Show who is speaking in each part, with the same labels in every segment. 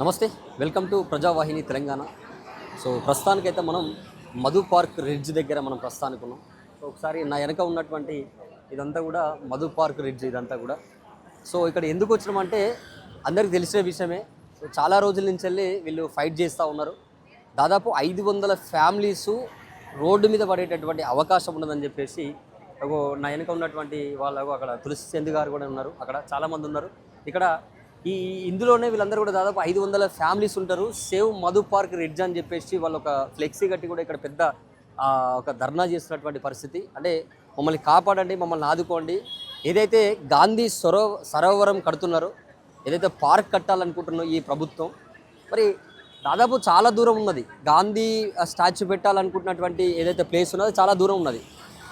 Speaker 1: నమస్తే, welcome to ప్రజావాహిని Telangana. So ప్రస్తుతానికైతే మనం మధు పార్క్ రిడ్జ్ దగ్గర మనం ప్రస్తుతానికి ఉన్నాం. సో ఒకసారి నా వెనక ఉన్నటువంటి ఇదంతా కూడా మధు పార్క్ రిడ్జ్ ఇదంతా కూడా. సో ఇక్కడ ఎందుకు వచ్చినామంటే అందరికీ తెలిసిన విషయమే. సో చాలా రోజుల నుంచి వెళ్ళి వీళ్ళు ఫైట్ చేస్తూ ఉన్నారు. దాదాపు 500 ఫ్యామిలీసు రోడ్డు మీద పడేటటువంటి అవకాశం ఉన్నదని చెప్పేసి నా వెనక ఉన్నటువంటి వాళ్ళకు అక్కడ తులసి చంద్ గారు కూడా ఉన్నారు. అక్కడ చాలామంది ఉన్నారు. ఇక్కడ ఇందులోనే వీళ్ళందరూ కూడా దాదాపు 500 ఫ్యామిలీస్ ఉంటారు. సేవ్ మధు పార్క్ రిడ్జ్ అని చెప్పేసి వాళ్ళు ఒక ఫ్లెక్సీ కట్టి కూడా ఇక్కడ పెద్ద ఒక ధర్నా చేస్తున్నటువంటి పరిస్థితి. అంటే మమ్మల్ని కాపాడండి, మమ్మల్ని ఆదుకోండి. ఏదైతే గాంధీ సరోవరం కడుతున్నారో, ఏదైతే పార్క్ కట్టాలనుకుంటున్నారో ఈ ప్రభుత్వం, మరి దాదాపు చాలా దూరం ఉన్నది. గాంధీ స్టాచ్యూ పెట్టాలనుకుంటున్నటువంటి ఏదైతే ప్లేస్ ఉన్నదో చాలా దూరం ఉన్నది.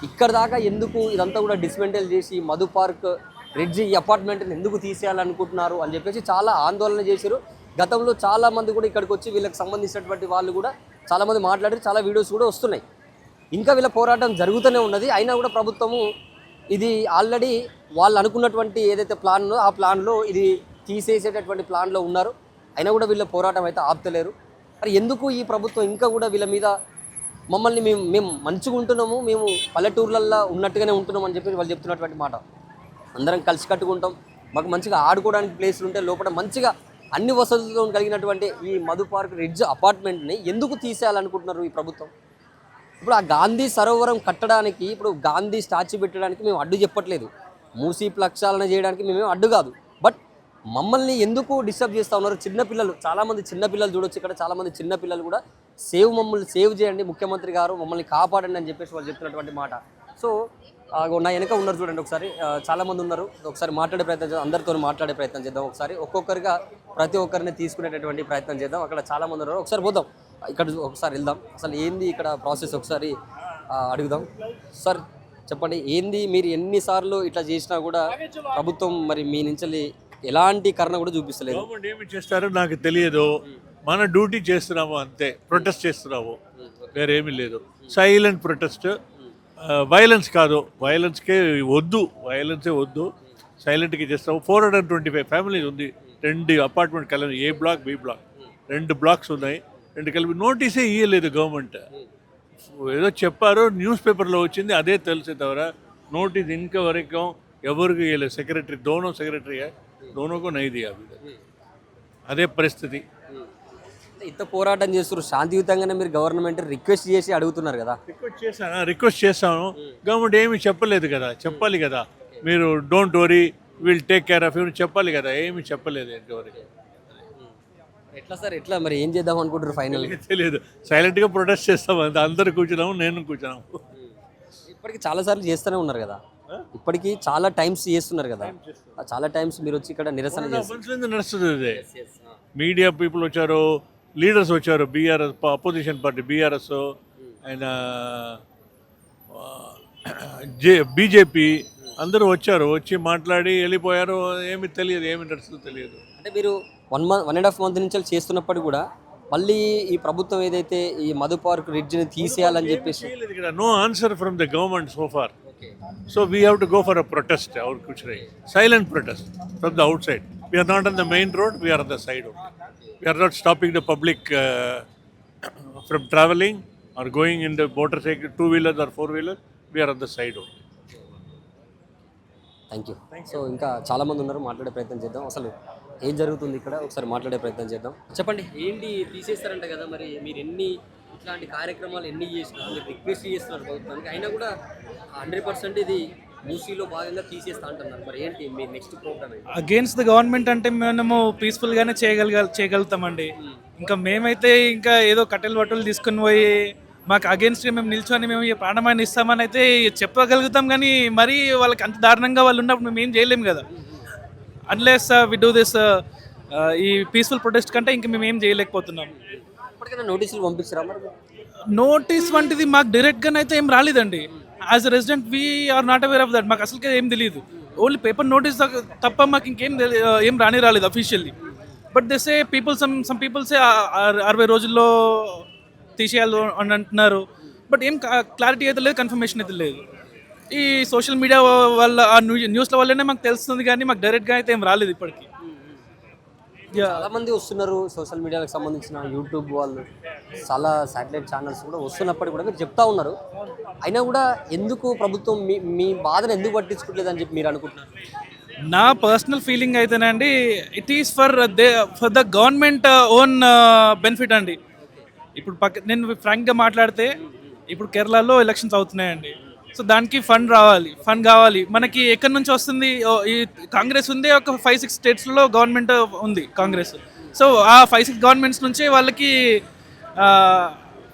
Speaker 1: ఇక్కడ దాకా ఎందుకు ఇదంతా కూడా డిస్మెంటల్ చేసి మధు పార్క్ రిడ్జ్ ఈ అపార్ట్మెంట్ని ఎందుకు తీసేయాలనుకుంటున్నారు అని చెప్పేసి చాలా ఆందోళన చేశారు. గతంలో చాలామంది కూడా ఇక్కడికి వచ్చి వీళ్ళకి సంబంధించినటువంటి వాళ్ళు కూడా చాలామంది మాట్లాడి చాలా వీడియోస్ కూడా వస్తున్నాయి. ఇంకా వీళ్ళ పోరాటం జరుగుతూనే ఉన్నది. అయినా కూడా ప్రభుత్వము ఇది ఆల్రెడీ వాళ్ళు అనుకున్నటువంటి ఏదైతే ప్లాన్ ఉందో ఆ ప్లాన్లో ఇది తీసేసేటటువంటి ప్లాన్లో ఉన్నారు. అయినా కూడా వీళ్ళ పోరాటం అయితే ఆపుతలేరు. మరి ఎందుకు ఈ ప్రభుత్వం ఇంకా కూడా వీళ్ళ మీద మమ్మల్ని మేము మంచిగా ఉంటున్నాము, మేము పల్లెటూర్లల్లో ఉన్నట్టుగానే ఉంటున్నాం అని చెప్పి వాళ్ళు చెప్తున్నటువంటి మాట. అందరం కలిసి కట్టుకుంటాం, మాకు మంచిగా ఆడుకోవడానికి ప్లేస్లు ఉంటే లోపల మంచిగా అన్ని వసతులతో కలిగినటువంటి ఈ మధు పార్క్ రిడ్జ్ అపార్ట్మెంట్ని ఎందుకు తీసేయాలనుకుంటున్నారు ఈ ప్రభుత్వం? ఇప్పుడు ఆ గాంధీ సరోవరం కట్టడానికి, ఇప్పుడు గాంధీ స్టాచ్యూ పెట్టడానికి మేము అడ్డు చెప్పట్లేదు. మూసీ ప్రక్షాళన చేయడానికి మేమేం అడ్డు కాదు. బట్ మమ్మల్ని ఎందుకు డిస్టర్బ్ చేస్తూ ఉన్నారు? చిన్నపిల్లలు, చాలామంది చిన్నపిల్లలు చూడొచ్చు ఇక్కడ. చాలామంది చిన్నపిల్లలు కూడా మమ్మల్ని సేవ్ చేయండి ముఖ్యమంత్రి గారు, మమ్మల్ని కాపాడండి అని చెప్పేసి వాళ్ళు చెప్తున్నటువంటి మాట. సో నా వెనక ఉన్నారు చూడండి, ఒకసారి చాలామంది ఉన్నారు. ఒకసారి మాట్లాడే ప్రయత్నం చేద్దాం, అందరితో మాట్లాడే ప్రయత్నం చేద్దాం. ఒకసారి ఒక్కొక్కరిగా ప్రతి ఒక్కరిని తీసుకునేటటువంటి ప్రయత్నం చేద్దాం. అక్కడ చాలామంది ఉన్నారు, ఒకసారి పోదాం, ఇక్కడ ఒకసారి వెళ్దాం. అసలు ఏంది ఇక్కడ ప్రాసెస్ ఒకసారి అడుగుదాం. సార్ చెప్పండి, ఏంది మీరు ఎన్నిసార్లు ఇట్లా చేసినా కూడా ప్రభుత్వం మరి మీ నుంచి ఎలాంటి కరుణ కూడా చూపిస్తలేదు?
Speaker 2: గవర్నమెంట్ ఏమి చేస్తారో నాకు తెలియదు. మన డ్యూటీ చేస్తున్నాము అంతే, ప్రొటెస్ట్ చేస్తున్నాము, వేరేమీ లేదు. సైలెంట్ ప్రొటెస్ట్, వైలెన్స్ కాదు, వైలెన్స్కే వద్దు, వైలెన్సే వద్దు, సైలెంట్గా చేస్తాము. 425 ఫ్యామిలీస్ ఉంది, 2 అపార్ట్మెంట్ కలిపి, ఏ బ్లాక్ బి బ్లాక్, 2 బ్లాక్స్ ఉన్నాయి, 2 కలిపి. నోటీసే ఇవ్వలేదు గవర్నమెంట్. ఏదో చెప్పారు, న్యూస్ పేపర్లో వచ్చింది, అదే తెలిసే తవర నోటీస్ ఇంకా వరకు ఎవరికి ఇవ్వలేదు. సెక్రటరీ దోనోకు నైది అవి, అదే పరిస్థితి.
Speaker 1: ఇంత పోరాటం చేస్తారు, శాంతియుతంగానే మీరు గవర్నమెంట్ రిక్వెస్ట్ చేసి అడుగుతున్నారు కదా?
Speaker 2: రిక్వెస్ట్ చేస్తాను, గవర్నమెంట్ ఏమీ చెప్పలేదు కదా. చెప్పాలి కదా, మీరు don't worry, will take care of you చెప్పాలి కదా. ఏమీ చెప్పలేదు ఇంతవరకు.
Speaker 1: ఎట్లా సార్, ఎట్లా మరి ఏం చేద్దాం అనుకుంటారు ఫైనల్?
Speaker 2: తెలియదు, సైలెంట్గా ప్రొటెస్ట్ చేస్తాం అంతే. అందరు కూర్చున్నాము, నేను కూర్చున్నాము.
Speaker 1: ఇప్పటికి చాలాసార్లు చేస్తూనే ఉన్నారు కదా, ఇప్పటికి చాలా టైమ్స్ చేస్తున్నారు కదా, చాలా టైమ్స్ మీరు వచ్చి ఇక్కడ నిరసన చేస్తారు.
Speaker 2: నడుస్తుంది. మీడియా పీపుల్ వచ్చారు, లీడర్స్ వచ్చారు, బీఆర్ఎస్ అపోజిషన్ పార్టీ, బీఆర్ఎస్ ఆయన బీజేపీ అందరూ వచ్చారు, వచ్చి మాట్లాడి వెళ్ళిపోయారు. ఏమి తెలియదు, ఏమి నడుస్తుందో తెలియదు.
Speaker 1: అంటే మీరు 1.5 month నుంచి చేస్తున్నప్పుడు కూడా మళ్ళీ ఈ ప్రభుత్వం ఏదైతే ఈ మధు పార్క్ రిడ్జ్ని తీసేయాలని చెప్పేసి
Speaker 2: no answer from the government so far. So we have to go for a protest, our kuchrai, silent protest from the outside. We are not on the main road, we are on the side only. We are not stopping the public from traveling or going in the motorcycle, 2-wheelers or 4-wheelers. We are on the side only.
Speaker 1: Thank you. So ఇంకా చాలామంది ఉన్నారు, మాట్లాడే ప్రయత్నం చేద్దాం. అసలు ఏం జరుగుతుంది ఇక్కడ ఒకసారి మాట్లాడే ప్రయత్నం చేద్దాం. చెప్పండి, ఏంటి తీసేస్తారంట కదా, మరి మీరు ఇట్లాంటి కార్యక్రమాలు ఎన్ని చేసినా మీరు రిక్వెస్ట్ చేస్తున్నారు ప్రభుత్వానికి, అయినా కూడా 100% ఇది మూసీలో భాగంగా తీసేస్తా అంటున్నారు. మరి ఏంటి మీ next program?
Speaker 3: Against the government అంటే మేము పీస్ఫుల్గానే చేయగలుగుతామండి. ఇంకా మేమైతే ఇంకా ఏదో కట్టెలు బట్టలు తీసుకుని పోయి మాకు అగేన్స్ట్ మేము నిల్చొని మేము ఈ ప్రాణమాన్ని ఇస్తామని అయితే చెప్పగలుగుతాం, కానీ మరీ వాళ్ళకి అంత దారుణంగా వాళ్ళు ఉన్నప్పుడు మేము ఏం చేయలేము కదా. అన్లెస్ వి డూ దిస్ ఈ పీస్ఫుల్ ప్రొటెస్ట్ కంటే ఇంకా మేము ఏం చేయలేకపోతున్నాం.
Speaker 1: నోటీసులు పంపించారా? మరి
Speaker 3: నోటీస్ వంటిది మాకు డైరెక్ట్గానైతే ఏం రాలేదండి. As a resident we are not aware of that. మాకు అసలుకే ఏం తెలియదు. ఓన్లీ పేపర్ నోటీస్ తప్ప మాకు ఇంకేం ఏం రాలేదు officially. But they say people some people say 60 రోజుల్లో తీసేయాలి అని అంటున్నారు. బట్ ఏం క్లారిటీ అయితే లేదు, కన్ఫర్మేషన్ అయితే లేదు. ఈ సోషల్ మీడియా వల్ల, ఆ న్యూస్ల వల్లనే మాకు తెలుస్తుంది, కానీ మాకు డైరెక్ట్గా అయితే ఏం రాలేదు ఇప్పటికీ.
Speaker 1: చాలా మంది వస్తున్నారు సోషల్ మీడియాకి సంబంధించిన యూట్యూబ్ వాళ్ళు, చాలా శాటిలైట్ ఛానల్స్ కూడా వస్తున్నప్పటికీ కూడా మీరు చెప్తా ఉన్నారు. అయినా కూడా ఎందుకు ప్రభుత్వం మీ బాధను ఎందుకు పట్టించుకోవట్లేదు అని చెప్పి మీరు అనుకుంటున్నారు?
Speaker 3: నా పర్సనల్ ఫీలింగ్ అయితేనండి, it is for the government own benefit అండి. ఇప్పుడు నేను ఫ్రాంక్గా మాట్లాడితే, ఇప్పుడు కేరళలో ఎలక్షన్స్ అవుతున్నాయండి. సో దానికి ఫండ్ కావాలి. మనకి ఎక్కడి నుంచి వస్తుంది? ఈ కాంగ్రెస్ ఉంది, ఒక 5-6 స్టేట్స్లో గవర్నమెంట్ ఉంది కాంగ్రెస్. సో ఆ 5-6 గవర్నమెంట్స్ నుంచే వాళ్ళకి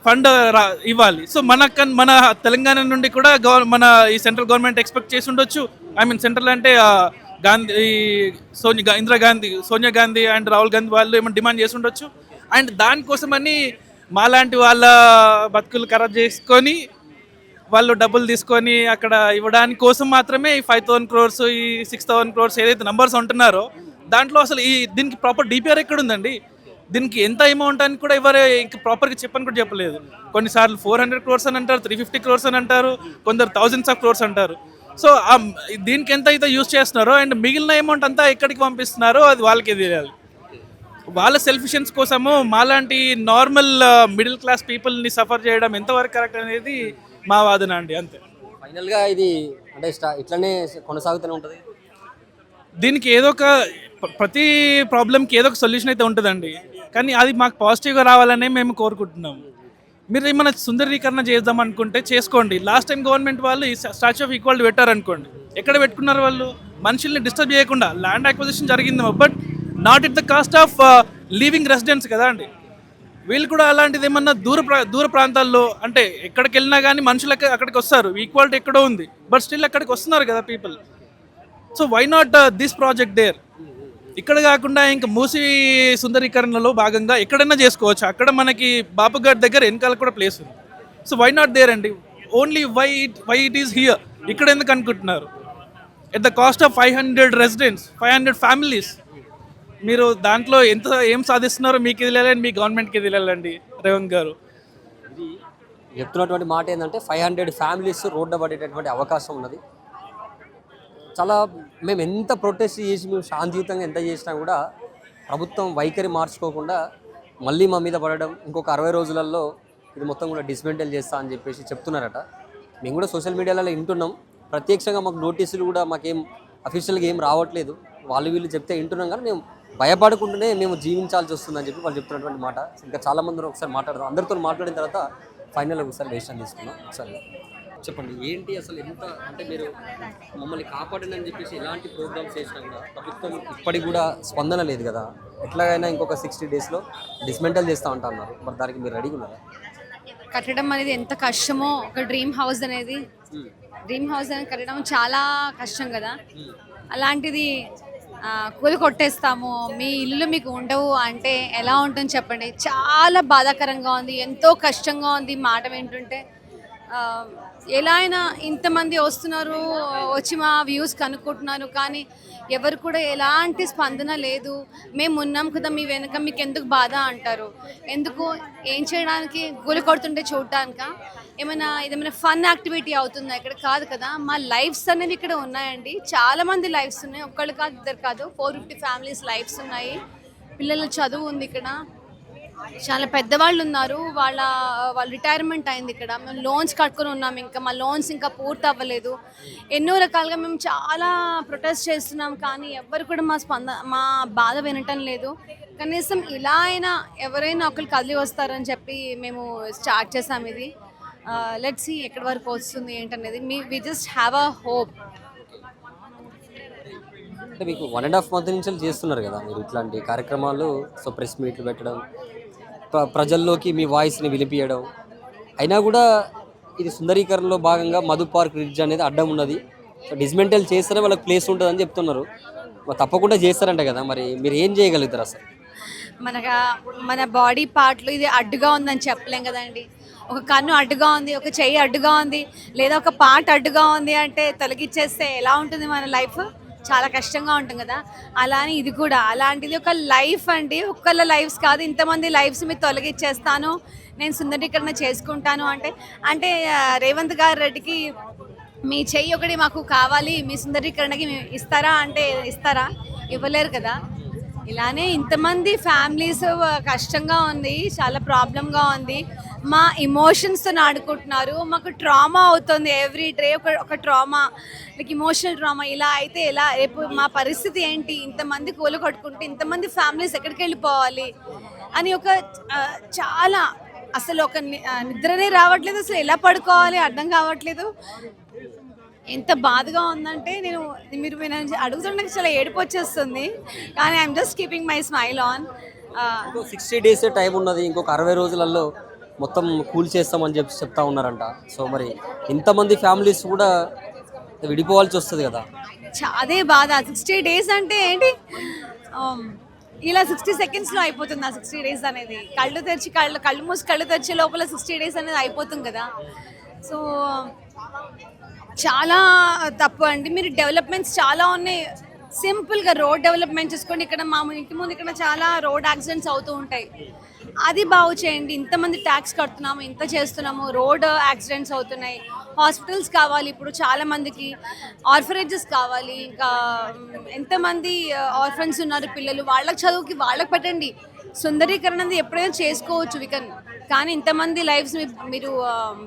Speaker 3: ఫండ్ ఇవ్వాలి. సో మన తెలంగాణ నుండి కూడా మన ఈ సెంట్రల్ గవర్నమెంట్ ఎక్స్పెక్ట్ చేసి ఉండొచ్చు. ఐ మీన్ సెంట్రల్ అంటే గాంధీ, సోనియా గాంధీ అండ్ రాహుల్ గాంధీ వాళ్ళు ఏమైనా డిమాండ్ చేసి ఉండొచ్చు. అండ్ దానికోసమని మాలాంటి వాళ్ళ బతుకులు ఖరాబ్ చేసుకొని వాళ్ళు డబ్బులు తీసుకొని అక్కడ ఇవ్వడానికి కోసం మాత్రమే ఈ 5,000 crores, ఈ 6,000 crores ఏదైతే నంబర్స్ ఉంటున్నారో దాంట్లో అసలు దీనికి ప్రాపర్ డిపిఆర్ ఎక్కడ ఉందండి? దీనికి ఎంత అమౌంట్ అని కూడా ఎవరు ఇంకా ప్రాపర్గా చెప్పని కూడా చెప్పలేదు. కొన్నిసార్లు 400 crores అని అంటారు, 350 crores అని అంటారు, కొందరు thousands of crores అంటారు. సో దీనికి ఎంత అయితే యూజ్ చేస్తున్నారో అండ్ మిగిలిన అమౌంట్ అంతా ఎక్కడికి పంపిస్తున్నారో అది వాళ్ళకే తెలియాలి. వాళ్ళ సెల్ఫిషన్స్ కోసము మాలాంటి నార్మల్ మిడిల్ క్లాస్ పీపుల్ని సఫర్ చేయడం ఎంతవరకు కరెక్ట్ అనేది మా వాదన అండి, అంతే.
Speaker 1: ఫైనల్గా ఇది అంటే ఇట్లనే కొనసాగుతూనే ఉంటుంది.
Speaker 3: దీనికి ఏదో ఒక ప్రతి ప్రాబ్లంకి ఏదో ఒక సొల్యూషన్ అయితే ఉంటుందండి, కానీ అది మాకు పాజిటివ్గా రావాలనే మేము కోరుకుంటున్నాము. మీరు ఏమైనా సుందరీకరణ చేద్దాం అనుకుంటే చేసుకోండి. లాస్ట్ టైం గవర్నమెంట్ వాళ్ళు ఈ స్టాచ్యూ ఆఫ్ ఈక్వాలిటీ పెట్టారనుకోండి, ఎక్కడ పెట్టుకున్నారు? వాళ్ళు మనుషుల్ని డిస్టర్బ్ చేయకుండా ల్యాండ్ అక్విజిషన్ జరిగిందేమో, but not at the cost of living residents కదా అండి. వీళ్ళు కూడా అలాంటిది ఏమన్నా దూర ప్రాంతాల్లో అంటే ఎక్కడికి వెళ్ళినా కానీ మనుషులకి అక్కడికి వస్తారు. ఈక్వాలిటీ ఎక్కడో ఉంది, బట్ స్టిల్ అక్కడికి వస్తున్నారు కదా people. So why not this project there? ఇక్కడ కాకుండా ఇంకా మూసి సుందరీకరణలో భాగంగా ఎక్కడైనా చేసుకోవచ్చు. అక్కడ మనకి బాపుఘాట్ దగ్గర వెనకాల కూడా ప్లేస్ ఉంది. సో వై నాట్ దేర్ అండి? Only why it is here? ఇక్కడ ఎందుకు అనుకుంటున్నారు? At the cost of 500 residents, 500 families. మీరు దాంట్లో ఏం సాధిస్తున్నారో మీకు తెలియాలని, మీ గవర్నమెంట్కి తెలియాలండి రేవంత్ గారు.
Speaker 1: చెప్తున్నటువంటి మాట ఏంటంటే 500 ఫ్యామిలీస్ రోడ్డు పడేటటువంటి అవకాశం ఉన్నది. చాలా మేము ఎంత ప్రొటెస్ట్ చేసి మేము శాంతియుతంగా ఎంత చేసినా కూడా ప్రభుత్వం వైఖరి మార్చుకోకుండా మళ్ళీ మా మీద పడడం, ఇంకొక 60 రోజులలో ఇది మొత్తం కూడా డిస్మెంటల్ చేస్తా అని చెప్పేసి చెప్తున్నారట. మేము కూడా సోషల్ మీడియాలో వింటున్నాం. ప్రత్యక్షంగా మాకు నోటీసులు కూడా మాకేం అఫీషియల్గా ఏం రావట్లేదు. వీళ్ళు చెప్తే వింటున్నాం, కానీ మేము భయపడకుండానే మేము జీవించాల్సి వస్తుందని చెప్పి వాళ్ళు చెప్తున్నటువంటి మాట. ఇంకా చాలామంది ఒకసారి మాట్లాడదాం. అందరితో మాట్లాడిన తర్వాత ఫైనల్గా ఒకసారి డెసిషన్ తీసుకున్నాం. ఒకసారి చెప్పండి, ఏంటి అసలు ఎంత అంటే మీరు మమ్మల్ని కాపాడండి అని చెప్పేసి ఎలాంటి ప్రోగ్రామ్స్ చేసినా కూడా ప్రభుత్వం ఇప్పటికి కూడా స్పందన లేదు కదా. ఎట్లాగైనా ఇంకొక 60 daysలో డిస్మెంటల్ చేస్తూ ఉంటున్నారు. మరి దానికి మీరు రెడీగా ఉన్నారా?
Speaker 4: కట్టడం అనేది ఎంత కష్టమో, ఒక డ్రీమ్ హౌస్ అనేది కట్టడం చాలా కష్టం కదా. అలాంటిది కూలి కొట్టేస్తాము, మీ ఇల్లు మీకు ఉండవు అంటే ఎలా ఉంటుంది చెప్పండి. చాలా బాధాకరంగా ఉంది, ఎంతో కష్టంగా ఉంది మాట వింటుంటే. ఎలా అయినా ఇంతమంది వస్తున్నారు, వచ్చి మా వ్యూస్ కనుక్కుంటున్నారు, కానీ ఎవరు కూడా ఎలాంటి స్పందన లేదు. మేము ఉన్నాం కదా మీ వెనుక, మీకు ఎందుకు బాధ అంటారు. ఎందుకు? ఏం చేయడానికి? కూలి కొడుతుంటే చూడటానికా? ఇదేమైనా ఫన్ యాక్టివిటీ అవుతుందా? ఇక్కడ కాదు కదా. మా లైఫ్స్ అనేవి ఇక్కడ ఉన్నాయండి, చాలామంది లైఫ్స్ ఉన్నాయి. ఒక్కళ్ళు కాదు, ఇద్దరు కాదు, 450 ఫ్యామిలీస్ లైఫ్స్ ఉన్నాయి. పిల్లల చదువు ఉంది ఇక్కడ, చాలా పెద్దవాళ్ళు ఉన్నారు, వాళ్ళ రిటైర్మెంట్ అయింది ఇక్కడ. మేము లోన్స్ కట్టుకొని ఉన్నాం, ఇంకా మా లోన్స్ ఇంకా పూర్తి అవ్వలేదు. ఎన్నో రకాలుగా మేము చాలా ప్రొటెస్ట్ చేస్తున్నాం, కానీ ఎవరు కూడా మా బాధ వినటం లేదు. కనీసం ఇలా అయినా ఎవరైనా ఒకరు కదిలి వస్తారని చెప్పి మేము స్టార్ట్ చేసాం ఇది. లెట్స్ సీ ఎక్కడి వరకు వస్తుంది ఏంటనేది. We just have a hope.
Speaker 1: అంటే మీకు 1.5 month నుంచి చేస్తున్నారు కదా మీరు ఇట్లాంటి కార్యక్రమాలు. సో ప్రెస్ మీట్లు పెట్టడం, ప్రజల్లోకి మీ వాయిస్ని వినిపించడం, అయినా కూడా ఇది సుందరీకరణలో భాగంగా మధు పార్క్ రిడ్జ్ అనేది అడ్డం ఉన్నది. సో డిస్మెంటల్ చేస్తేనే వాళ్ళకి ప్లేస్ ఉంటుందని చెప్తున్నారు. తప్పకుండా చేస్తారంట కదా, మరి మీరు ఏం చేయగలుగుతారు అసలు?
Speaker 4: మన బాడీ పార్ట్లు ఇది అడ్డుగా ఉందని చెప్పలేం కదండి. ఒక కన్ను అడ్డుగా ఉంది, ఒక చెయ్యి అడ్డుగా ఉంది, లేదా ఒక పార్ట్ అడ్డుగా ఉంది అంటే తొలగిచ్చేస్తే ఎలా ఉంటుంది మన లైఫ్? చాలా కష్టంగా ఉంటుంది కదా. అలానే ఇది కూడా అలాంటిది ఒక లైఫ్ అండి. ఒక్కళ్ళ లైఫ్స్ కాదు, ఇంతమంది లైఫ్స్ మీరు తొలగిచ్చేస్తాను, నేను సుందరీకరణ చేసుకుంటాను అంటే రేవంత్ గారు రెడ్డికి మీ చెయ్యి ఒకటి మాకు కావాలి, మీ సుందరీకరణకి ఇస్తారా అంటే ఇస్తారా? ఇవ్వలేరు కదా. ఇలానే ఇంతమంది ఫ్యామిలీస్ కష్టంగా ఉంది, చాలా ప్రాబ్లంగా ఉంది. మా ఎమోషన్స్తో ఆడుకుంటున్నారు. మాకు ట్రామా అవుతుంది ఎవ్రీ డే, ఒక ట్రామా, లైక్ ఇమోషనల్ ట్రామా. ఇలా అయితే ఎలా, రేపు మా పరిస్థితి ఏంటి, ఇంతమంది కూల కొట్టుకుంటే ఇంతమంది ఫ్యామిలీస్ ఎక్కడికి వెళ్ళిపోవాలి అని ఒక చాలా అసలు ఒక నిద్రనే రావట్లేదు, అసలు ఎలా పడుకోవాలి అర్థం కావట్లేదు. ఎంత బాధగా ఉందంటే మీరు అడుగుతుంటే చాలా ఏడుపు వచ్చేస్తుంది, కానీ I'm just keeping my smile on.
Speaker 1: ఇంకో 60 days టైం ఉన్నది, ఇంకొక 60 రోజులలో మొత్తం కూల్ చేస్తామని చెప్తా ఉన్నారంట. సో మరి ఇంతమంది ఫ్యామిలీస్ కూడా విడిపోవాల్సి వస్తుంది కదా.
Speaker 4: అదే బాధ. 60 days అంటే ఏంటి, ఇలా 60 secondsలో అయిపోతుంది ఆ 60 days అనేది. కళ్ళు మూసి కళ్ళు తెరిచే లోపల 60 days అనేది అయిపోతుంది కదా. సో చాలా తప్పు అండి. మీరు డెవలప్మెంట్స్ చాలా ఉన్నాయి, సింపుల్గా రోడ్ డెవలప్మెంట్ చేసుకోండి. ఇక్కడ మా ఇంటి ముందు ఇక్కడ చాలా రోడ్ యాక్సిడెంట్స్ అవుతూ ఉంటాయి, అది బాగు చేయండి. ఇంతమంది ట్యాక్స్ కడుతున్నాము, ఇంత చేస్తున్నాము, రోడ్ యాక్సిడెంట్స్ అవుతున్నాయి. హాస్పిటల్స్ కావాలి ఇప్పుడు చాలా మందికి, ఆర్ఫనేజెస్ కావాలి. ఇంకా ఎంతమంది ఆర్ఫన్స్ ఉన్నారు పిల్లలు, వాళ్ళకి చదువుకి వాళ్ళకి పెట్టండి. సుందరీకరణ అనేది ఎప్పుడైనా చేసుకోవచ్చు వికన్, కానీ ఇంతమంది లైఫ్స్ మీరు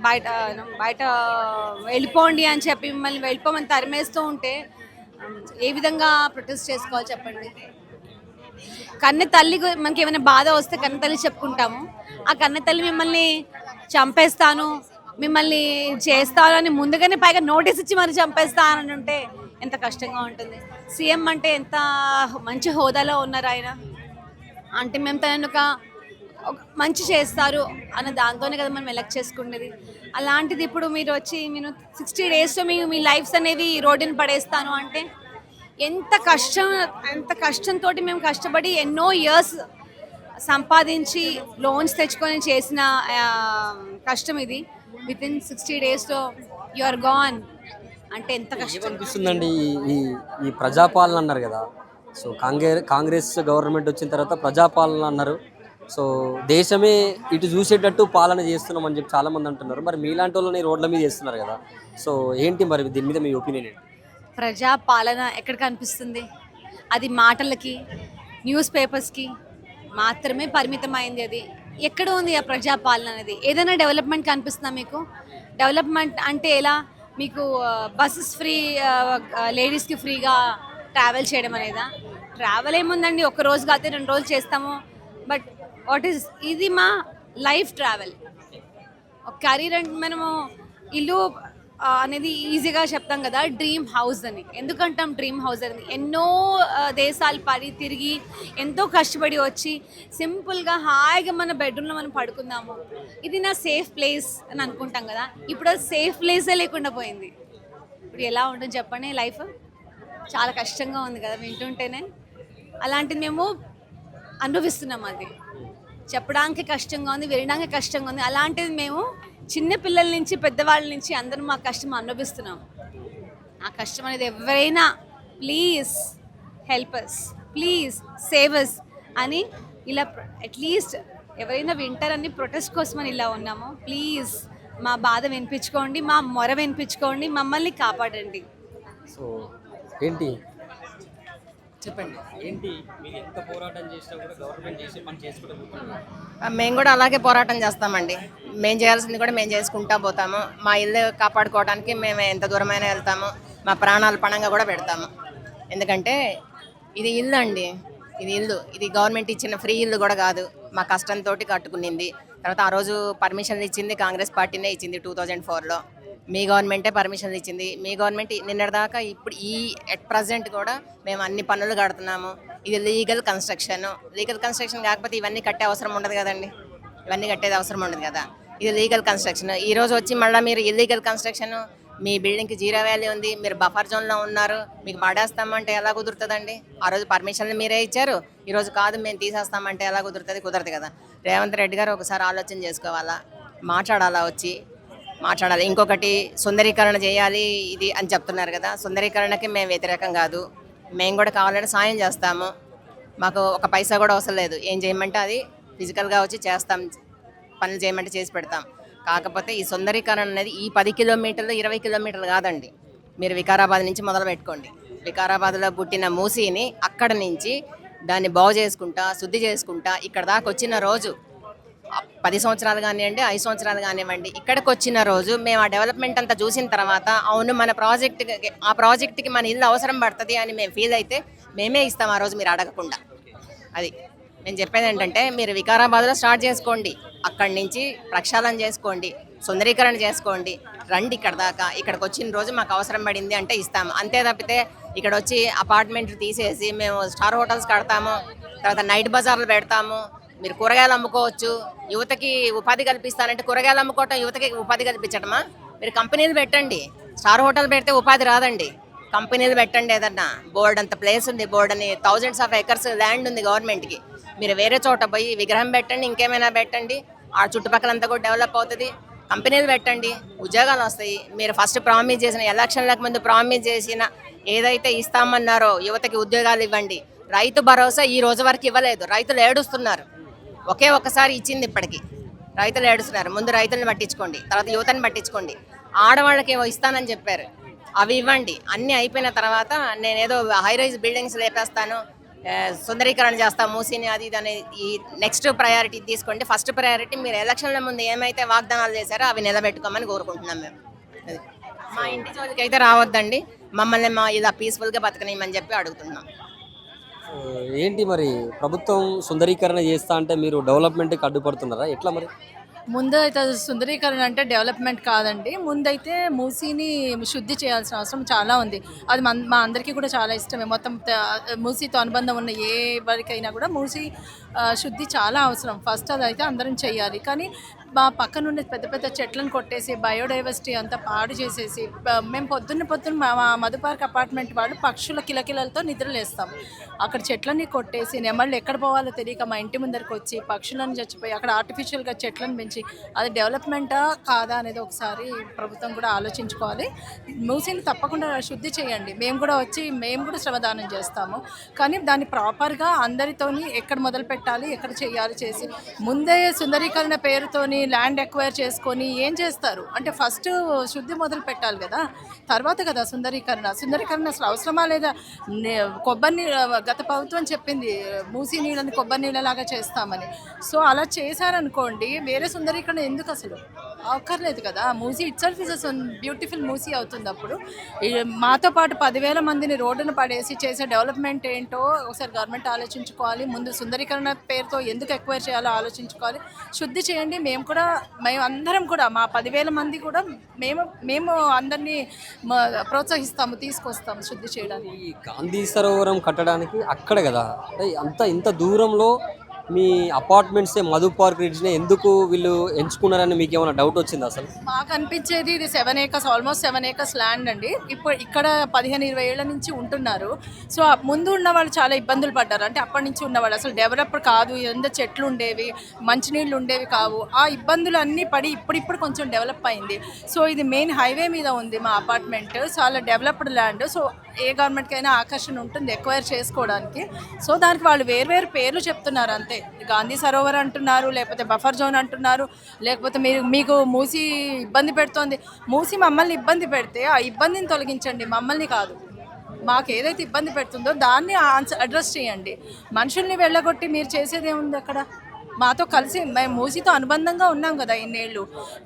Speaker 4: బయట వెళ్ళిపోండి అని చెప్పి మిమ్మల్ని వెళ్ళిపోమని తరిమేస్తూ ఉంటే ఏ విధంగా ప్రొటెస్ట్ చేసుకోవాలి చెప్పండి. కన్నె తల్లి మనకి ఏమైనా బాధ వస్తే కన్నె తల్లి చెప్పుకుంటాము, ఆ కన్నె తల్లి మిమ్మల్ని చంపేస్తాను, మిమ్మల్ని చేస్తాను అని ముందుగానే పైగా నోటీస్ ఇచ్చి మరి చంపేస్తానని ఉంటే ఎంత కష్టంగా ఉంటుంది. సీఎం అంటే ఎంత మంచి హోదాలో ఉన్నారు ఆయన, అంటే మేము తనను ఒక మంచి చేస్తారు అన్న దాంతోనే కదా మనం ఎలక్ట్ చేసుకునేది. అలాంటిది ఇప్పుడు మీరు వచ్చి 60 daysలో మీ లైఫ్స్ అనేవి రోడ్డుని పడేస్తాను అంటే ఎంత కష్టంతో మేము కష్టపడి ఎన్నో ఇయర్స్ సంపాదించి లోన్స్ తెచ్చుకొని చేసిన కష్టం ఇది. వితిన్ 60 daysలో యు ఆర్ గాన్ అంటే ఎంత కష్టం
Speaker 1: అనిపిస్తుందండి. ఈ ప్రజాపాలన అన్నారు కదా, సో కాంగ్రెస్ గవర్నమెంట్ వచ్చిన తర్వాత ప్రజాపాలన అన్నారు. సో దేశమే ఇటు చూసేటట్టు పాలన చేస్తున్నాం అని చెప్పి చాలామంది అంటున్నారు. మరి మీలాంటి వాళ్ళని రోడ్ల మీద చేస్తున్నారు కదా, సో ఏంటి మరి దీని మీద మీ ఒపీనియన్ ఏంటి?
Speaker 4: ప్రజా పాలన ఎక్కడ కనిపిస్తుంది? అది మాటలకి, న్యూస్ పేపర్స్కి మాత్రమే పరిమితమైంది. అది ఎక్కడ ఉంది ఆ ప్రజా పాలన అనేది? ఏదైనా డెవలప్మెంట్ కనిపిస్తుందా మీకు? డెవలప్మెంట్ అంటే ఎలా? మీకు బస్సెస్ ఫ్రీ, లేడీస్కి ఫ్రీగా ట్రావెల్ చేయడం అనేదా? ట్రావెల్ ఏముందండి, ఒక రోజు కాకపోతే 2 రోజులు చేస్తాము, బట్ వాట్ ఈస్ ఇది మా లైఫ్ ట్రావెల్. ఒక కెరీర్ అంటే మనము ఇల్లు అనేది ఈజీగా చెప్తాం కదా, డ్రీమ్ హౌస్ అని. ఎందుకంటాం డ్రీమ్ హౌస్ అని? ఎన్నో దేశాలు పడి తిరిగి ఎంతో కష్టపడి వచ్చి సింపుల్గా హాయిగా మన బెడ్రూమ్లో మనం పడుకుందాము, ఇది నా సేఫ్ ప్లేస్ అని అనుకుంటాం కదా. ఇప్పుడు అది సేఫ్ ప్లేసే లేకుండా పోయింది. ఇప్పుడు ఎలా ఉంటుంది చెప్పండి లైఫ్? చాలా కష్టంగా ఉంది కదా వింటుంటేనే. అలాంటిది మేము అనుభవిస్తున్నాం, అది చెప్పడానికి కష్టంగా ఉంది, వినడానికి కష్టంగా ఉంది. అలాంటిది మేము చిన్న పిల్లల నుంచి పెద్దవాళ్ళ నుంచి అందరం మా కష్టం అనుభవిస్తున్నాం. ఆ కష్టం అనేది ఎవరైనా please help us, please save us అని ఇలా అట్లీస్ట్ ఎవరైనా వింటారని ప్రొటెస్ట్ కోసమని ఇలా ఉన్నాము. ప్లీజ్ మా బాధ వినిపించుకోండి, మా మొర వినిపించుకోండి, మమ్మల్ని కాపాడండి.
Speaker 1: సో ఏంటి చెప్పండి, ఏంటి మీరు ఎంత పోరాటం చేసినా కూడా గవర్నమెంట్ చేసే పని చేసుకుంటాం?
Speaker 5: మేము కూడా అలాగే పోరాటం చేస్తామండి. మేము చేయాల్సింది కూడా మేము చేసుకుంటా పోతాము. మా ఇల్లు కాపాడుకోవడానికి మేము ఎంత దూరమైనా వెళ్తాము, మా ప్రాణాలు పణంగా కూడా పెడతాము. ఎందుకంటే ఇది ఇల్లు అండి, ఇది ఇల్లు, ఇది గవర్నమెంట్ ఇచ్చిన ఫ్రీ ఇల్లు కూడా కాదు, మా కష్టంతో కట్టుకునింది. తర్వాత ఆ రోజు పర్మిషన్లు ఇచ్చింది కాంగ్రెస్ పార్టీనే ఇచ్చింది 2004లో. మీ గవర్నమెంటే పర్మిషన్లు ఇచ్చింది. మీ గవర్నమెంట్ నిన్నటిదాకా ఇప్పుడు ఈ ఎట్ ప్రజెంట్ కూడా మేము అన్ని పనులు కడుతున్నాము. ఇది లీగల్ కన్స్ట్రక్షన్. లీగల్ కన్స్ట్రక్షన్ కాకపోతే ఇవన్నీ కట్టే అవసరం ఉండదు కదండి, ఇవన్నీ కట్టేది అవసరం ఉండదు కదా. ఇది లీగల్ కన్స్ట్రక్షన్. ఈరోజు వచ్చి మళ్ళీ మీరు ఇల్లీగల్ కన్స్ట్రక్షన్, మీ బిల్డింగ్కి 0 వాల్యూ ఉంది, మీరు బఫర్ జోన్లో ఉన్నారు, మీకు పడేస్తామంటే ఎలా కుదురుతుందండి? ఆ రోజు పర్మిషన్లు మీరే ఇచ్చారు, ఈరోజు కాదు మేము తీసేస్తామంటే ఎలా కుదురుతుంది? కుదరదు కదా. రేవంత్ రెడ్డి గారు ఒకసారి ఆలోచన చేసుకోవాలా, మాట్లాడాలా, వచ్చి మాట్లాడాలి. ఇంకొకటి సుందరీకరణ చేయాలి ఇది అని చెప్తున్నారు కదా, సుందరీకరణకి మేము వ్యతిరేకం కాదు, మేము కూడా కావాలంటే సాయం చేస్తాము. మాకు ఒక పైసా కూడా అవసరం లేదు. ఏం చేయమంటే అది ఫిజికల్గా వచ్చి చేస్తాం, పనులు చేయమంటే చేసి పెడతాం. కాకపోతే ఈ సుందరీకరణ అనేది ఈ 10 కిలోమీటర్లు 20 కిలోమీటర్లు కాదండి. మీరు వికారాబాద్ నుంచి మొదలు పెట్టుకోండి. వికారాబాద్లో పుట్టిన మూసీని అక్కడ నుంచి దాన్ని బాగు చేసుకుంటా శుద్ధి చేసుకుంటా ఇక్కడ దాకా వచ్చిన రోజు 10 సంవత్సరాలు కానివ్వండి 5 సంవత్సరాలు కానివ్వండి ఇక్కడికి వచ్చిన రోజు మేము ఆ డెవలప్మెంట్ అంతా చూసిన తర్వాత అవును మన ప్రాజెక్ట్కి మన ఇల్లు అవసరం పడుతుంది అని మేము ఫీల్ అయితే మేమే ఇస్తాం ఆ రోజు మీరు అడగకుండా. అది నేను చెప్పేది ఏంటంటే మీరు వికారాబాద్లో స్టార్ట్ చేసుకోండి, అక్కడి నుంచి ప్రక్షాళన చేసుకోండి, సుందరీకరణ చేసుకోండి, రండి ఇక్కడ దాకా. ఇక్కడికి వచ్చిన రోజు మాకు అవసరం పడింది అంటే ఇస్తాము. అంతే తప్పితే ఇక్కడ వచ్చి అపార్ట్మెంట్ తీసేసి మేము స్టార్ హోటల్స్ కడతాము, తర్వాత నైట్ బజార్లు పెడతాము, మీరు కూరగాయలు అమ్ముకోవచ్చు, యువతకి ఉపాధి కల్పిస్తానంటే కూరగాయలు అమ్ముకోవటం యువతకి ఉపాధి కల్పించడమా? మీరు కంపెనీలు పెట్టండి. స్టార్ హోటల్ పెడితే ఉపాధి రాదండి. కంపెనీలు పెట్టండి. ఏదన్నా బోర్డు అంత ప్లేస్ ఉంది, బోర్డు అని థౌజండ్స్ ఆఫ్ ఎకర్స్ ల్యాండ్ ఉంది గవర్నమెంట్కి. మీరు వేరే చోట పోయి విగ్రహం పెట్టండి, ఇంకేమైనా పెట్టండి, ఆ చుట్టుపక్కలంతా కూడా డెవలప్ అవుతుంది. కంపెనీలు పెట్టండి, ఉద్యోగాలు వస్తాయి. మీరు ఫస్ట్ ప్రామిస్ చేసిన ఎలక్షన్లకు ముందు ప్రామిస్ చేసిన ఏదైతే ఇస్తామన్నారో యువతకి ఉద్యోగాలు ఇవ్వండి. రైతు భరోసా ఈ రోజు వరకు ఇవ్వలేదు. రైతులు ఏడుస్తున్నారు. ఒక్కసారి ఇచ్చింది ఇప్పటికి. రైతులు ఏడుస్తున్నారు. ముందు రైతులను పట్టించుకోండి, తర్వాత యువతని పట్టించుకోండి. ఆడవాళ్ళకి ఏవో ఇస్తానని చెప్పారు, అవి ఇవ్వండి. అన్నీ అయిపోయిన తర్వాత నేనేదో హై రైజ్ బిల్డింగ్స్ లేపేస్తాను, సుందరీకరణ చేస్తాం మూసీని, అది ఇది అనేది ఈ నెక్స్ట్ ప్రయారిటీ తీసుకోండి. ఫస్ట్ ప్రయారిటీ మీరు ఎలక్షన్ల ముందు ఏమైతే వాగ్దానాలు చేశారో అవి నిలబెట్టుకోమని కోరుకుంటున్నాం మేము. అది మా ఇంటి జోలికి అయితే రావద్దండి, మమ్మల్ని ఇలా పీస్ఫుల్గా బతకనియమని చెప్పి అడుగుతున్నాం.
Speaker 1: ఏంటి మరి ప్రభుత్వం సుందరీకరణ చేస్తా అంటే మీరు డెవలప్మెంట్కి అడ్డుపడుతున్నారా? ఎట్లా మరి?
Speaker 6: ముందు అయితే అది సుందరీకరణ అంటే డెవలప్మెంట్ కాదండి. ముందైతే మూసీని శుద్ధి చేయాల్సిన అవసరం చాలా ఉంది. అది మా అందరికీ కూడా చాలా ఇష్టమే. మొత్తం మూసీతో అనుబంధం ఉన్న ఏ వరకైనా కూడా మూసీ శుద్ధి చాలా అవసరం. ఫస్ట్ అదైతే అందరం చేయాలి. కానీ మా పక్కనున్న పెద్ద పెద్ద చెట్లను కొట్టేసి బయోడైవర్సిటీ అంతా పాడు చేసేసి మేము పొద్దున్న మా మధు పార్క్ అపార్ట్మెంట్ వాళ్ళు పక్షుల కిలకిలలతో నిద్రలేస్తాం. అక్కడ చెట్లని కొట్టేసి నెమళ్ళు ఎక్కడ పోవాలో తెలియక మా ఇంటి ముందరికి వచ్చి పక్షులను చచ్చిపోయి అక్కడ ఆర్టిఫిషియల్గా చెట్లను పెంచి అది డెవలప్మెంటా కాదా అనేది ఒకసారి ప్రభుత్వం కూడా ఆలోచించుకోవాలి. మూసీని తప్పకుండా శుద్ధి చేయండి. మేము కూడా శ్రమదానం చేస్తాము. కానీ దాన్ని ప్రాపర్గా అందరితోని ఎక్కడ మొదలు పెట్టాలి, ఎక్కడ చేయాలి చేసి ముందే సుందరీకరణ పేరుతోని ల్యాండ్ ఎక్వైర్ చేసుకొని ఏం చేస్తారు అంటే ఫస్ట్ శుద్ధి మొదలు పెట్టాలి కదా, తర్వాత కదా సుందరీకరణ అసలు అవసరమా లేదా? కొబ్బరి గత ప్రభుత్వం చెప్పింది మూసీ నీళ్ళని కొబ్బరి నీళ్ళలాగా చేస్తామని. సో అలా చేశారనుకోండి, వేరే సుందరీకరణ ఎందుకు అసలు అక్కర్లేదు కదా. Musi it self is beautiful Musi అవుతుంది. అప్పుడు మాతో పాటు 10,000 మందిని రోడ్డును పడేసి చేసే డెవలప్మెంట్ ఏంటో ఒకసారి గవర్నమెంట్ ఆలోచించుకోవాలి. ముందు సుందరీకరణ పేరుతో ఎందుకు ఎక్వైర్ చేయాలో ఆలోచించుకోవాలి. శుద్ధి చేయండి. మేము అందరం కూడా మా 10,000 మంది కూడా మేము అందరినీ ప్రోత్సహిస్తాము, తీసుకొస్తాము శుద్ధి చేయడానికి.
Speaker 1: ఈ గాంధీ సరోవరం కట్టడానికి అక్కడ కదా, అంటే ఇంత దూరంలో మీ అపార్ట్మెంట్సే మధు పార్క్ రిడ్జ్ని ఎందుకు వీళ్ళు ఎంచుకున్నారని మీకు ఏమైనా డౌట్ వచ్చింది అసలు?
Speaker 6: మాకు అనిపించేది ఇది 7 acres ఆల్మోస్ట్ 7 acres ల్యాండ్ అండి. ఇప్పుడు ఇక్కడ 15-20 ఏళ్ల నుంచి ఉంటున్నారు. సో ముందు ఉన్న వాళ్ళు చాలా ఇబ్బందులు పడ్డారు. అంటే అప్పటి నుంచి ఉన్నవాళ్ళు అసలు డెవలప్డ్ కాదు, ఎంత చెట్లు ఉండేవి, మంచినీళ్ళు ఉండేవి కావు. ఆ ఇబ్బందులు అన్నీ పడి ఇప్పుడు కొంచెం డెవలప్ అయింది. సో ఇది మెయిన్ హైవే మీద ఉంది మా అపార్ట్మెంట్. చాలా డెవలప్డ్ ల్యాండ్. సో ఏ గవర్నమెంట్కైనా ఆకర్షణ ఉంటుంది ఎక్వైర్ చేసుకోవడానికి. సో దానికి వాళ్ళు వేరు పేర్లు చెప్తున్నారు అంతే. గాంధీ సరోవర్ అంటున్నారు, లేకపోతే బఫర్ జోన్ అంటున్నారు, లేకపోతే మీకు మూసీ ఇబ్బంది పెడుతోంది. మూసీ మమ్మల్ని ఇబ్బంది పెడితే ఆ ఇబ్బందిని తొలగించండి, మమ్మల్ని కాదు. మాకు ఏదైతే ఇబ్బంది పెడుతుందో దాన్ని అడ్రస్ చేయండి. మనుషుల్ని వెళ్ళగొట్టి మీరు చేసేది ఏముంది అక్కడ? మాతో కలిసి మేము మూసీతో అనుబంధంగా ఉన్నాం కదా ఇన్నేళ్ళు,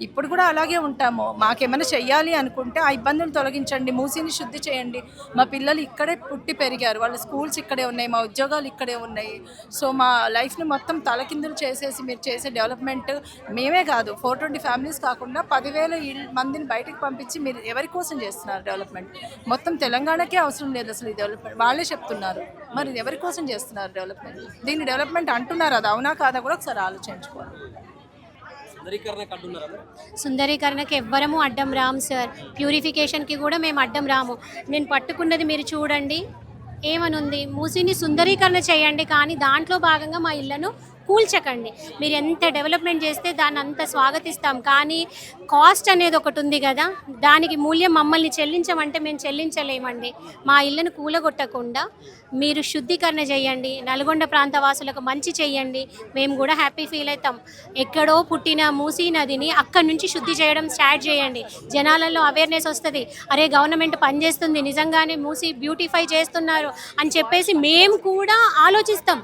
Speaker 6: ఇప్పుడు కూడా అలాగే ఉంటాము. మాకేమైనా చెయ్యాలి అనుకుంటే ఆ ఇబ్బందులు తొలగించండి, మూసీని శుద్ధి చేయండి. మా పిల్లలు ఇక్కడే పుట్టి పెరిగారు, వాళ్ళ స్కూల్స్ ఇక్కడే ఉన్నాయి, మా ఉద్యోగాలు ఇక్కడే ఉన్నాయి. సో మా లైఫ్ని మొత్తం తలకిందులు చేసేసి మీరు చేసే డెవలప్మెంట్ మేమే కాదు 420 ఫ్యామిలీస్ కాకుండా 10,000 మందిని బయటకు పంపించి మీరు ఎవరి కోసం చేస్తున్నారు డెవలప్మెంట్? మొత్తం తెలంగాణకే అవసరం లేదు అసలు ఈ డెవలప్మెంట్. వాళ్ళే చెప్తున్నారు, మరి ఎవరి కోసం చేస్తున్నారు డెవలప్మెంట్? దీన్ని డెవలప్మెంట్ అంటున్నారు, అది అవునా కాదా కూడా ఒకసారి ఆలోచించుకోవాలి.
Speaker 7: సుందరీకరణకి ఎవ్వరము అడ్డం రాము సార్. ప్యూరిఫికేషన్కి కూడా మేము అడ్డం రాము. నేను పట్టుకున్నది మీరు చూడండి ఏమనుంది, మూసీని సుందరీకరణ చేయండి, కానీ దాంట్లో భాగంగా మా ఇళ్లను కూల్చకండి. మీరు ఎంత డెవలప్మెంట్ చేస్తే దాన్ని అంత స్వాగతిస్తాం, కానీ కాస్ట్ అనేది ఒకటి ఉంది కదా, దానికి మూల్యం మమ్మల్ని చెల్లించమంటే మేము చెల్లించలేమండి. మా ఇళ్ళను కూలగొట్టకుండా మీరు శుద్ధీకరణ చేయండి, నల్గొండ ప్రాంత వాసులకు మంచి చేయండి, మేము కూడా హ్యాపీ ఫీల్ అవుతాం. ఎక్కడో పుట్టిన మూసీ నదిని అక్కడి నుంచి శుద్ధి చేయడం స్టార్ట్ చేయండి. జనాలలో అవేర్నెస్ వస్తుంది, అరే గవర్నమెంట్ పనిచేస్తుంది, నిజంగానే మూసీ బ్యూటిఫై చేస్తున్నారు అని చెప్పేసి మేము కూడా ఆలోచిస్తాం,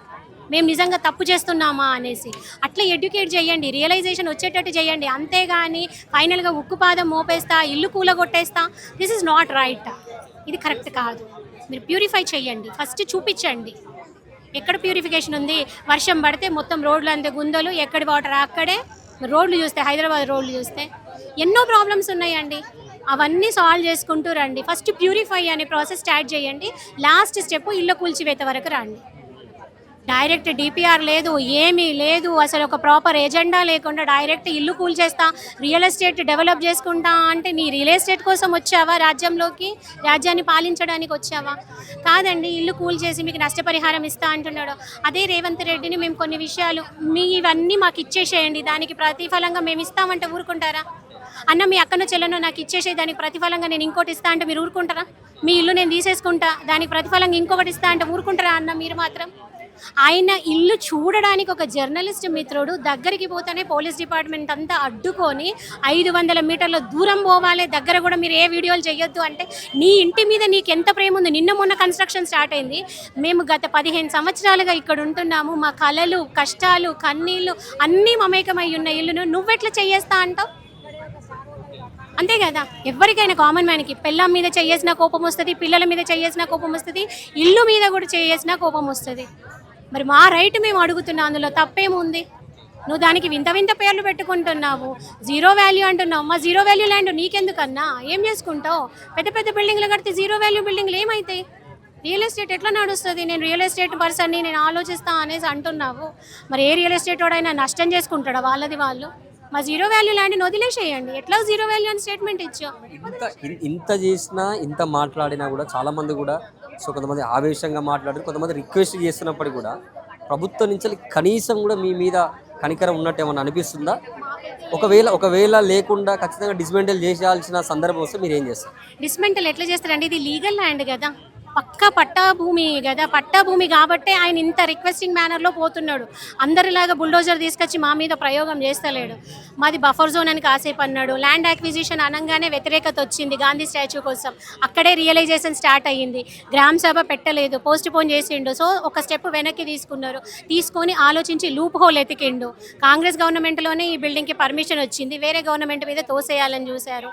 Speaker 7: మేము నిజంగా తప్పు చేస్తున్నామా అనేసి. అట్లా ఎడ్యుకేట్ చేయండి, రియలైజేషన్ వచ్చేటట్టు చేయండి. అంతేగాని ఫైనల్గా ఉక్కుపాదం మోపేస్తా, ఇల్లు కూలగొట్టేస్తా, దిస్ ఇస్ నాట్ రైట్, ఇది కరెక్ట్ కాదు. మీరు ప్యూరిఫై చేయండి, ఫస్ట్ చూపించండి ఎక్కడ ప్యూరిఫికేషన్ ఉంది. వర్షం పడితే మొత్తం రోడ్లు అంతే గుందలు, ఎక్కడి వాటర్ అక్కడే. రోడ్లు చూస్తే హైదరాబాద్ రోడ్లు చూస్తే ఎన్నో ప్రాబ్లమ్స్ ఉన్నాయండి, అవన్నీ సాల్వ్ చేసుకుంటూ రండి. ఫస్ట్ ప్యూరిఫై అనే ప్రాసెస్ స్టార్ట్ చేయండి, లాస్ట్ స్టెప్ ఇల్లు కూల్చివేత వరకు రండి. డైరెక్ట్ డిపిఆర్ లేదు, ఏమీ లేదు, అసలు ఒక ప్రాపర్ ఎజెండా లేకుండా డైరెక్ట్ ఇల్లు కూల్చేస్తా, రియల్ ఎస్టేట్ డెవలప్ చేసుకుంటా అంటే నీ రియల్ ఎస్టేట్ కోసం వచ్చావా రాజ్యంలోకి? రాజ్యాన్ని పాలించడానికి వచ్చావా? కాదండి, ఇల్లు కూల్చేసి మీకు నష్టపరిహారం ఇస్తా అంటున్నాడు. అదే రేవంత్ రెడ్డిని మేము కొన్ని విషయాలు మీ ఇవన్నీ మాకు ఇచ్చేసేయండి, దానికి ప్రతిఫలంగా మేము ఇస్తామంటే ఊరుకుంటారా? అన్న మీ అక్కనో చెల్లెనో నాకు ఇచ్చేసే, దానికి ప్రతిఫలంగా నేను ఇంకోటి ఇస్తా అంటే మీరు ఊరుకుంటారా? మీ ఇల్లు నేను తీసేసుకుంటా, దానికి ప్రతిఫలంగా ఇంకొకటి ఇస్తా అంటే ఊరుకుంటారా అన్న మీరు మాత్రం? ఆయన ఇల్లు చూడడానికి ఒక జర్నలిస్ట్ మిత్రుడు దగ్గరికి పోతేనే పోలీస్ డిపార్ట్మెంట్ అంతా అడ్డుకొని 500 మీటర్ల దూరం పోవాలి, దగ్గర కూడా మీరు ఏ వీడియోలు చేయొద్దు అంటే నీ ఇంటి మీద నీకు ఎంత ప్రేమ ఉంది? నిన్న మొన్న కన్స్ట్రక్షన్ స్టార్ట్ అయింది, మేము గత 15 సంవత్సరాలుగా ఇక్కడ ఉంటున్నాము, మా కలలు కష్టాలు కన్నీళ్ళు అన్నీ మమేకమై ఉన్న ఇల్లును నువ్వెట్లా చేయేస్తా అంటావు? అంతే కదా, ఎవరికైనా కామన్ మ్యాన్కి పెళ్ళాం మీద చేయేసిన కోపం వస్తుంది, పిల్లల మీద చేయేసిన కోపం వస్తుంది, ఇల్లు మీద కూడా చేయేసిన కోపం వస్తుంది. మరి మా రైట్ మేము అడుగుతున్నాం, అందులో తప్పేముంది? నువ్వు దానికి వింత వింత పేర్లు పెట్టుకుంటున్నావు, జీరో వాల్యూ అంటున్నావు. మా జీరో వాల్యూ ల్యాండ్ నీకెందుకన్నా? ఏం చేసుకుంటావు? పెద్ద పెద్ద బిల్డింగ్లు కడితే జీరో వాల్యూ బిల్డింగ్లు ఏమవుతాయి? రియల్ ఎస్టేట్ ఎట్లా నడుస్తుంది? నేను రియల్ ఎస్టేట్ పర్సన్ని, నేను ఆలోచిస్తా అనేసి అంటున్నావు. మరి ఏ రియల్ ఎస్టేట్ వాడైనా నష్టం చేసుకుంటాడా? వాళ్ళది వాళ్ళు. మా జీరో వాల్యూ ల్యాండ్ని వదిలేసేయండి. ఎట్లా జీరో వాల్యూ అని స్టేట్మెంట్ ఇచ్చావు?
Speaker 1: ఇంత చేసినా ఇంత మాట్లాడినా కూడా చాలామంది కూడా సో కొంతమంది ఆవేశంగా మాట్లాడారు, కొంతమంది రిక్వెస్ట్ చేస్తున్నప్పటికీ కూడా ప్రభుత్వం నుంచి కనీసం కూడా మీ మీద కనికరం ఉన్నట్టు ఏమన్నా అనిపిస్తుందా? ఒకవేళ లేకుండా ఖచ్చితంగా డిస్మెంటల్ చేయాల్సిన సందర్భం వస్తే మీరు ఏం చేస్తారు?
Speaker 7: డిస్మెంటల్ ఎట్లా చేస్తారండి? ఇది లీగల్ ల్యాండ్ కదా, పక్కా పట్టా భూమి కదా, పట్టా భూమి కాబట్టే ఆయన ఇంత రిక్వెస్టింగ్ మేనర్లో పోతున్నాడు. అందరిలాగా బుల్డోజర్ తీసుకొచ్చి మా మీద ప్రయోగం చేస్తలేడు. మాది బఫర్ జోన్ అని కాసేపు అన్నాడు, ల్యాండ్ అక్విజిషన్ అనగానే వ్యతిరేకత వచ్చింది గాంధీ స్టాచ్యూ కోసం, అక్కడే రియలైజేషన్ స్టార్ట్ అయ్యింది. గ్రామ సభ పెట్టలేదు, పోస్ట్ పోన్ చేసిండు. సో ఒక స్టెప్ వెనక్కి తీసుకున్నారు, తీసుకొని ఆలోచించి లూప్ హోల్ ఎతికిండు. కాంగ్రెస్ గవర్నమెంట్లోనే ఈ బిల్డింగ్కి పర్మిషన్ వచ్చింది, వేరే గవర్నమెంట్ మీద తోసేయాలని చూశారు.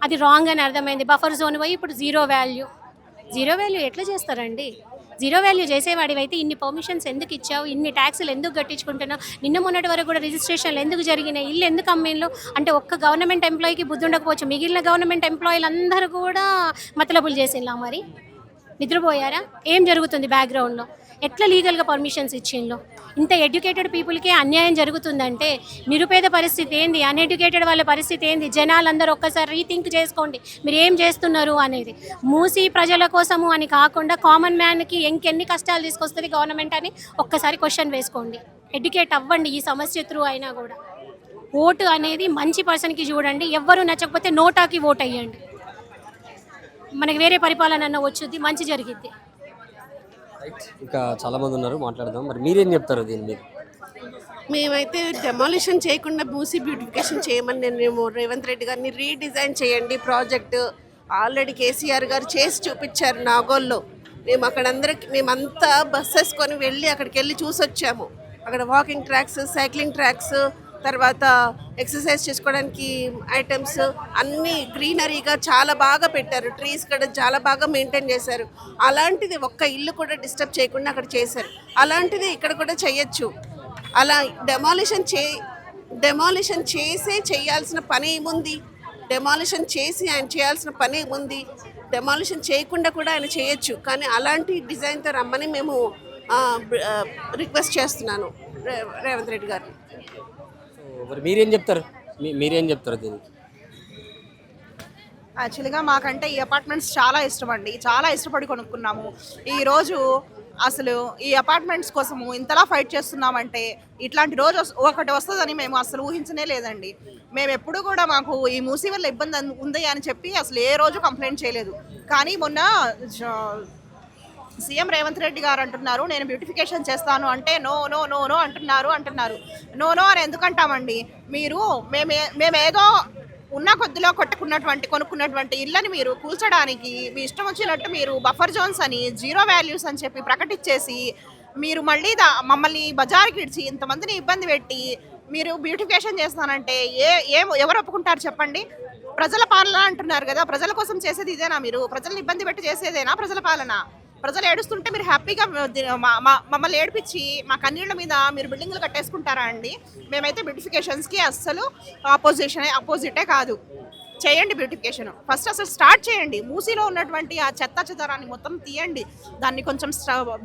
Speaker 7: అది రాంగ్ అని అర్థమైంది. బఫర్ జోన్ పోయి ఇప్పుడు జీరో వాల్యూ ఎట్లా చేస్తారండి? జీరో వాల్యూ చేసేవాడివైతే ఇన్ని పర్మిషన్స్ ఎందుకు ఇచ్చావు? ఇన్ని ట్యాక్సులు ఎందుకు కట్టించుకుంటున్నావు? నిన్న మొన్నటి వరకు కూడా రిజిస్ట్రేషన్లు ఎందుకు జరిగినాయి? ఇల్లు ఎందుకు అమ్మేళ్ళు? అంటే ఒక్క గవర్నమెంట్ ఎంప్లాయీకి బుద్ధి ఉండకపోవచ్చు, మిగిలిన గవర్నమెంట్ ఎంప్లాయీలు అందరూ కూడా మతలబులు చేసిండ్లా? మరి నిద్రపోయారా? ఏం జరుగుతుంది బ్యాక్గ్రౌండ్లో? ఎట్లా లీగల్గా పర్మిషన్స్ ఇచ్చిండ్లో? ఇంత ఎడ్యుకేటెడ్ పీపుల్కే అన్యాయం జరుగుతుందంటే నిరుపేద పరిస్థితి ఏంది? అన్ఎడ్యుకేటెడ్ వాళ్ళ పరిస్థితి ఏంది? జనాలందరూ ఒక్కసారి రీథింక్ చేసుకోండి, మీరు ఏం చేస్తున్నారు అనేది. మూసి ప్రజల కోసము అని కాకుండా కామన్ మ్యాన్కి ఇంకెన్ని కష్టాలు తీసుకొస్తుంది గవర్నమెంట్ అని ఒక్కసారి క్వశ్చన్ వేసుకోండి. ఎడ్యుకేట్ అవ్వండి ఈ సమస్య త్రూ అయినా కూడా. ఓటు అనేది మంచి పర్సన్కి చూడండి, ఎవ్వరూ నచ్చకపోతే నోటాకి ఓట్ అయ్యండి. మనకి వేరే పరిపాలన అన్న వచ్చుద్ది, మంచి జరిగిద్ది.
Speaker 1: ఇంకా చాలామంది ఉన్నారు, మాట్లాడదాం. మరి మీరేం చెప్తారు దీని మీద?
Speaker 8: మేమైతే డెమాలిషన్ చేయకుండా మూసీ బ్యూటిఫికేషన్ చేయమని మేము రేవంత్ రెడ్డి గారిని రీడిజైన్ చేయండి ప్రాజెక్టు. ఆల్రెడీ కేసీఆర్ గారు చేసి చూపించారు నాగోల్లో. మేమంతా బస్ వేసుకొని వెళ్ళి అక్కడికి వెళ్ళి చూసొచ్చాము. అక్కడ వాకింగ్ ట్రాక్స్, సైక్లింగ్ ట్రాక్స్, తర్వాత ఎక్సర్సైజ్ చేసుకోవడానికి ఐటమ్స్ అన్నీ గ్రీనరీగా చాలా బాగా పెట్టారు. ట్రీస్ కూడా చాలా బాగా మెయింటైన్ చేశారు. అలాంటిది ఒక్క ఇల్లు కూడా డిస్టర్బ్ చేయకుండా అక్కడ చేశారు. అలాంటిది ఇక్కడ కూడా చేయొచ్చు. అలా డెమాలిషన్ చేసే చేయాల్సిన పని ఏముంది? డెమాలిషన్ చేసి ఆయన చేయాల్సిన పని ఏముంది? డెమాలిషన్ చేయకుండా కూడా ఆయన చేయొచ్చు. కానీ అలాంటి డిజైన్తో రమ్మని మేము రిక్వెస్ట్ చేస్తున్నాను రేవంత్ రెడ్డి గారు.
Speaker 1: మరి మీరేం చెప్తారు దీనికి?
Speaker 9: యాక్చువల్గా మాకంటే ఈ అపార్ట్మెంట్స్ చాలా ఇష్టం అండి, చాలా ఇష్టపడి కొనుక్కున్నాము. ఈరోజు అసలు ఈ అపార్ట్మెంట్స్ కోసము ఇంతలా ఫైట్ చేస్తున్నామంటే ఇట్లాంటి రోజు ఒకటి వస్తుందని మేము అసలు ఊహించనే లేదండి. మేము ఎప్పుడు కూడా మాకు ఈ మూసీ వల్ల ఇబ్బంది ఉంది అని చెప్పి అసలు ఏ రోజు కంప్లైంట్ చేయలేదు. కానీ మొన్న సీఎం రేవంత్ రెడ్డి గారు అంటున్నారు నేను బ్యూటిఫికేషన్ చేస్తాను అంటే నో నో నో నో అంటున్నారు. నో నో అని ఎందుకంటామండి? మేమేదో ఉన్న కొద్దిలో కొనుక్కున్నటువంటి ఇళ్ళని మీరు కూల్చడానికి మీ ఇష్టం వచ్చినట్టు మీరు బఫర్ జోన్స్ అని జీరో వాల్యూస్ అని చెప్పి ప్రకటించేసి మీరు మళ్ళీ మమ్మల్ని బజార్కి ఇడ్చి ఇంతమందిని ఇబ్బంది పెట్టి మీరు బ్యూటిఫికేషన్ చేస్తానంటే ఎవరు ఒప్పుకుంటారు చెప్పండి? ప్రజల పాలన అంటున్నారు కదా, ప్రజల కోసం చేసేది ఇదేనా? మీరు ప్రజల్ని ఇబ్బంది పెట్టి చేసేదేనా ప్రజల పాలన? ప్రజలు ఏడుస్తుంటే మీరు హ్యాపీగా మమ్మల్ని ఏడిపించి మా కన్నీళ్ళ మీద మీరు బిల్డింగ్లు కట్టేసుకుంటారా అండి? మేమైతే బ్యూటిఫికేషన్స్కి అస్సలు అపోజిటే కాదు. చేయండి బ్యూటిఫికేషన్, ఫస్ట్ అసలు స్టార్ట్ చేయండి. మూసీలో ఉన్నటువంటి ఆ చెత్త చెదారాన్ని మొత్తం తీయండి. దాన్ని కొంచెం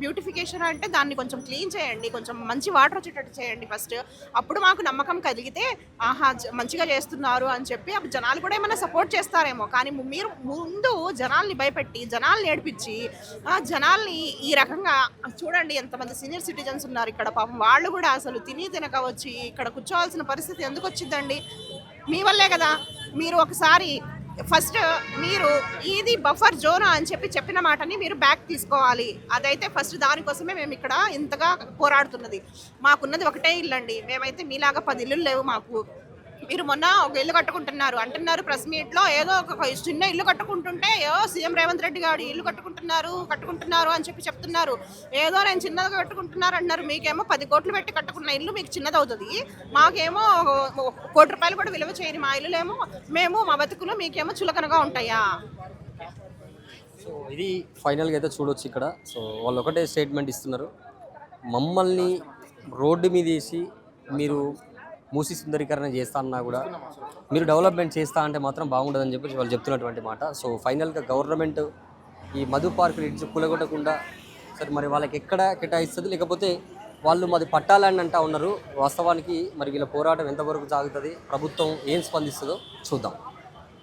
Speaker 9: బ్యూటిఫికేషన్ అంటే దాన్ని కొంచెం క్లీన్ చేయండి, కొంచెం మంచి వాటర్ వచ్చేటట్టు చేయండి ఫస్ట్. అప్పుడు మాకు నమ్మకం కలిగితే ఆహా మంచిగా చేస్తున్నారు అని చెప్పి అప్పుడు జనాలు కూడా ఏమైనా సపోర్ట్ చేస్తారేమో. కానీ మీరు ముందు జనాల్ని భయపెట్టి జనాల్ని ఏడిపించి జనాల్ని ఈ రకంగా చూడండి. ఎంతమంది సీనియర్ సిటిజన్స్ ఉన్నారు ఇక్కడ, పాపం వాళ్ళు కూడా అసలు తినక వచ్చి ఇక్కడ కూర్చోవాల్సిన పరిస్థితి ఎందుకు వచ్చిందండి? మీ వల్లే కదా. మీరు ఒకసారి ఫస్ట్ మీరు ఇది బఫర్ జోన్ అని చెప్పిన మాటని మీరు బ్యాక్ తీసుకోవాలి. అదైతే ఫస్ట్ దానికోసమే మేము ఇక్కడ ఇంతగా పోరాడుతున్నది. మాకున్నది ఒకటే ఇల్లు అండి. మేమైతే మీలాగా 10 ఇల్లులు లేవు మాకు. మీరు మొన్న ఒక ఇల్లు అంటున్నారు ప్రెస్ మీట్లో, ఏదో ఒక చిన్న ఇల్లు కట్టుకుంటుంటే సీఎం రేవంత్ రెడ్డి గారు ఇల్లు కట్టుకుంటున్నారు అని చెప్తున్నారు. ఏదో నేను చిన్నగా కట్టుకుంటున్నారు అంటున్నారు. మీకేమో 10 కోట్లు పెట్టి కట్టుకున్న ఇల్లు మీకు చిన్నదవుతుంది, మాకేమో 1 కోటి రూపాయలు కూడా విలువ చేయని మా ఇల్లులేమో మా బతుకులు మీకేమో చులకనగా ఉంటాయా?
Speaker 1: సో ఇది ఫైనల్గా అయితే చూడొచ్చు ఇక్కడ. సో వాళ్ళు ఒకటే స్టేట్మెంట్ ఇస్తున్నారు, మమ్మల్ని రోడ్డు మీద వేసి మీరు మూసీ సుందరీకరణ చేస్తా అన్నా కూడా మీరు డెవలప్మెంట్ చేస్తా అంటే మాత్రం బాగుండదని చెప్పి వాళ్ళు చెప్తున్నటువంటి మాట. సో ఫైనల్గా గవర్నమెంట్ ఈ మధు పార్క్ రిడ్జ్ కూలగొట్టకుండా సరే మరి వాళ్ళకి ఎక్కడ కేటాయిస్తుంది, లేకపోతే వాళ్ళు మాది పట్టాలని అంటా ఉన్నారు. వాస్తవానికి మరి వీళ్ళ పోరాటం ఎంతవరకు సాగుతుంది, ప్రభుత్వం ఏం స్పందిస్తుందో చూద్దాం.